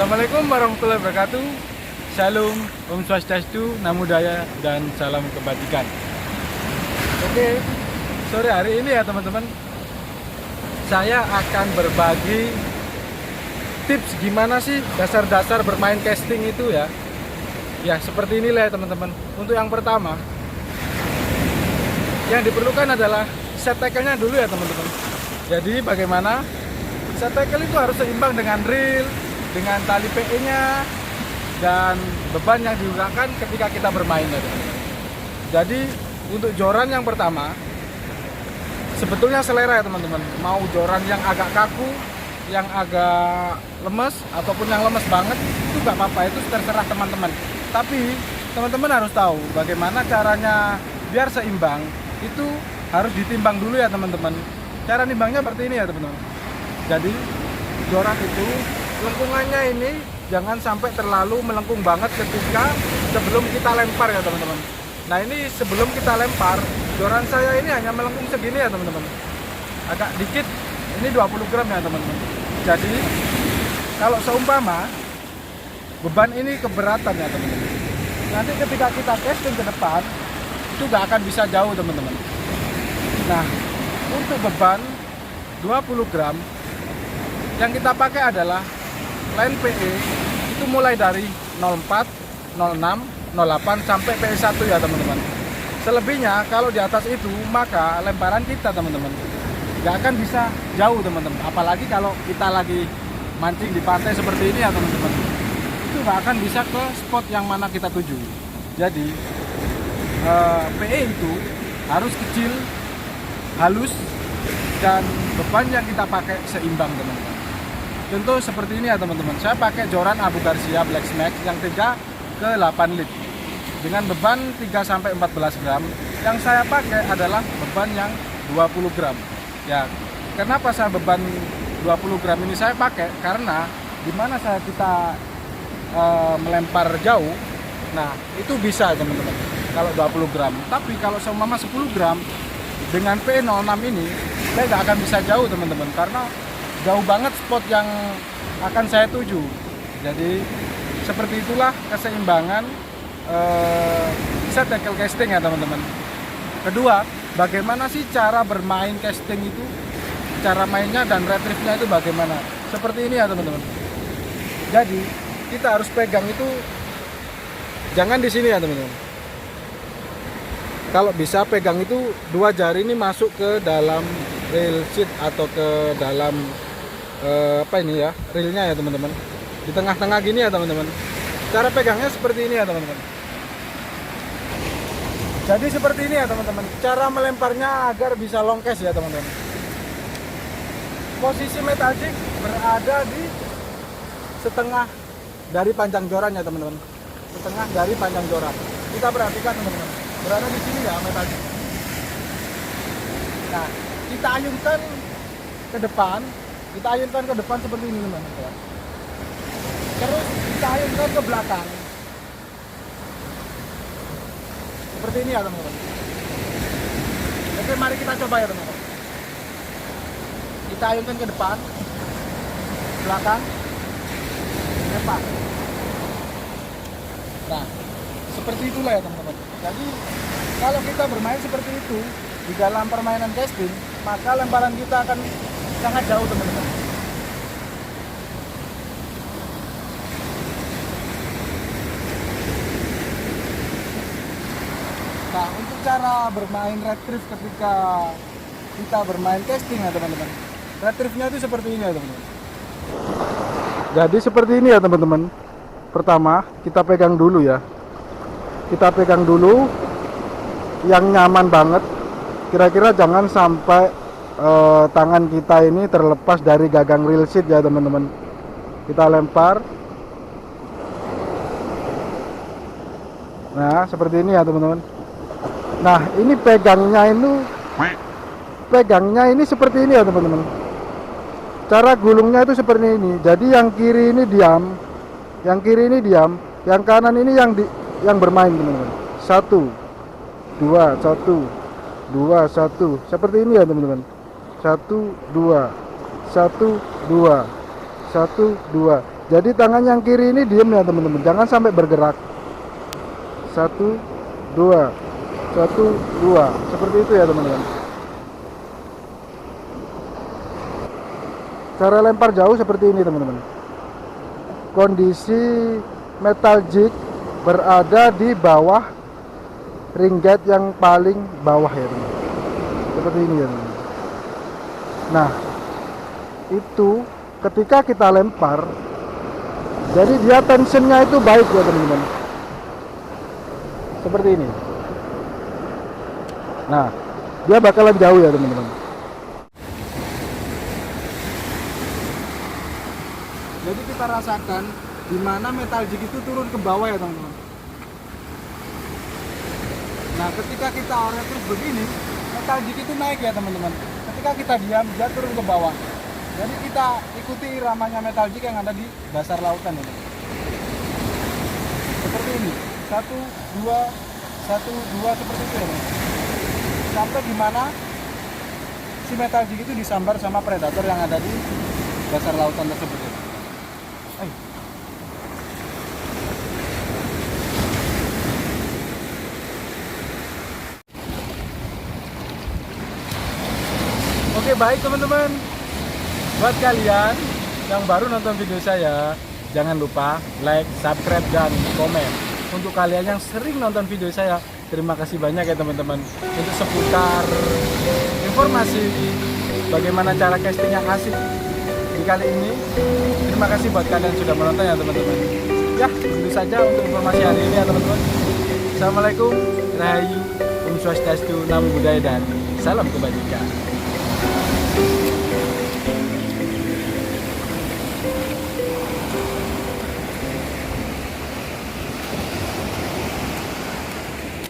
Assalamualaikum warahmatullahi wabarakatuh. Shalom, Om Swastiastu, Namo Buddhaya, dan salam kebajikan. Oke, sore hari ini ya teman-teman, saya akan berbagi tips gimana sih dasar-dasar bermain casting itu ya. Ya seperti inilah ya teman-teman. Untuk yang pertama, yang diperlukan adalah set tackle-nya dulu ya teman-teman. Jadi bagaimana set tackle itu harus seimbang dengan reel, dengan tali PE-nya, dan beban yang digunakan ketika kita bermain ya teman-teman. Jadi untuk joran yang pertama, sebetulnya selera ya teman-teman. Mau joran yang agak kaku, yang agak lemes, ataupun yang lemes banget, itu gak apa-apa, itu terserah teman-teman. Tapi teman-teman harus tahu bagaimana caranya biar seimbang. Itu harus ditimbang dulu ya teman-teman. Cara nimbangnya seperti ini ya teman-teman. Jadi joran itu lengkungannya ini jangan sampai terlalu melengkung banget ketika sebelum kita lempar ya teman-teman. Nah ini sebelum kita lempar, joran saya ini hanya melengkung segini ya teman-teman. Agak dikit, ini 20 gram ya teman-teman. Jadi kalau seumpama beban ini keberatan ya teman-teman, nanti ketika kita casting ke depan itu gak akan bisa jauh teman-teman. Nah untuk beban 20 gram yang kita pakai adalah line PE itu mulai dari 04, 06, 08 sampai PE1 ya teman-teman. Selebihnya kalau di atas itu maka lemparan kita teman-teman nggak akan bisa jauh teman-teman. Apalagi kalau kita lagi mancing di pantai seperti ini ya teman-teman, itu nggak akan bisa ke spot yang mana kita tuju. Jadi PE itu harus kecil, halus, dan beban yang kita pakai seimbang teman-teman. Contoh seperti ini ya teman-teman, saya pakai joran Abu Garcia Black Max yang 3 ke 8 lit dengan beban 3-14 gram. Yang saya pakai adalah beban yang 20 gram ya. Kenapa saya beban 20 gram ini saya pakai? Karena dimana kita melempar jauh, nah itu bisa teman-teman kalau 20 gram. Tapi kalau seumpama 10 gram dengan P06 ini saya nggak akan bisa jauh teman-teman, karena jauh banget spot yang akan saya tuju. Jadi seperti itulah keseimbangan set tackle casting ya teman-teman. Kedua, bagaimana sih cara bermain casting itu, cara mainnya dan retrieve-nya itu bagaimana? Seperti ini ya teman-teman. Jadi kita harus pegang itu jangan di sini ya teman-teman. Kalau bisa pegang itu 2 jari ini masuk ke dalam reel sheet atau ke dalam apa ini ya, reelnya ya teman-teman, di tengah-tengah gini ya teman-teman. Cara pegangnya seperti ini ya teman-teman. Jadi seperti ini ya teman-teman, cara melemparnya agar bisa long cast ya teman-teman. Posisi metal jig berada di setengah dari panjang joran ya teman-teman, setengah dari panjang joran. Kita perhatikan teman-teman, berada di sini ya metal jig. Nah kita ayunkan ke depan, seperti ini teman-teman ya. Terus kita ayunkan ke belakang seperti ini ya teman-teman. Oke, mari kita coba ya teman-teman. Kita ayunkan ke depan, belakang, lempar. Nah seperti itulah ya teman-teman. Jadi kalau kita bermain seperti itu di dalam permainan casting, maka lemparan kita akan sangat jauh teman-teman. Nah untuk cara bermain retrieve ketika kita bermain casting ya teman-teman, retrieve-nya itu seperti ini ya teman-teman. Jadi seperti ini ya teman-teman. Pertama kita pegang dulu ya, kita pegang dulu yang nyaman banget. Kira-kira jangan sampai tangan kita ini terlepas dari gagang reel sheet ya teman-teman. Kita lempar. Nah seperti ini ya teman-teman. Nah ini pegangnya ini seperti ini ya teman-teman. Cara gulungnya itu seperti ini. Jadi yang kiri ini diam, yang kanan ini yang bermain teman-teman. 1, 2, 1, 2, 1. Seperti ini ya teman-teman. 1, 2, 1, 2, 1, 2. Jadi tangan yang kiri ini diem ya teman-teman, jangan sampai bergerak. 1, 2, 1, 2, seperti itu ya teman-teman. Cara lempar jauh seperti ini teman-teman. Kondisi metal jig berada di bawah ring gate yang paling bawah ya teman-teman. Seperti ini ya teman-teman. Nah, itu ketika kita lempar, jadi dia tensionnya itu baik ya teman-teman. Seperti ini. Nah, dia bakalan jauh ya teman-teman. Jadi kita rasakan di mana metal jig itu turun ke bawah ya teman-teman. Nah, ketika kita orek terus begini, metal jig itu naik ya teman-teman. Ketika kita diam, dia turun ke bawah. Jadi kita ikuti iramanya metal jig yang ada di dasar lautan ini. Seperti ini. 1, 2, 1, 2 seperti itu ya teman-teman. Sampai di mana si metal jig itu disambar sama predator yang ada di dasar lautan tersebut. Oke, baik teman-teman. Buat kalian yang baru nonton video saya, jangan lupa like, subscribe, dan komen. Untuk kalian yang sering nonton video saya, terima kasih banyak ya teman-teman. Untuk seputar informasi bagaimana cara casting yang asik di kali ini, terima kasih buat kalian sudah menonton ya teman-teman. Ya, itu saja untuk informasi hari ini ya teman-teman. Assalamualaikum, Rahayu, Om Swastiastu, Namo Buddhaya, dan salam kebajikan.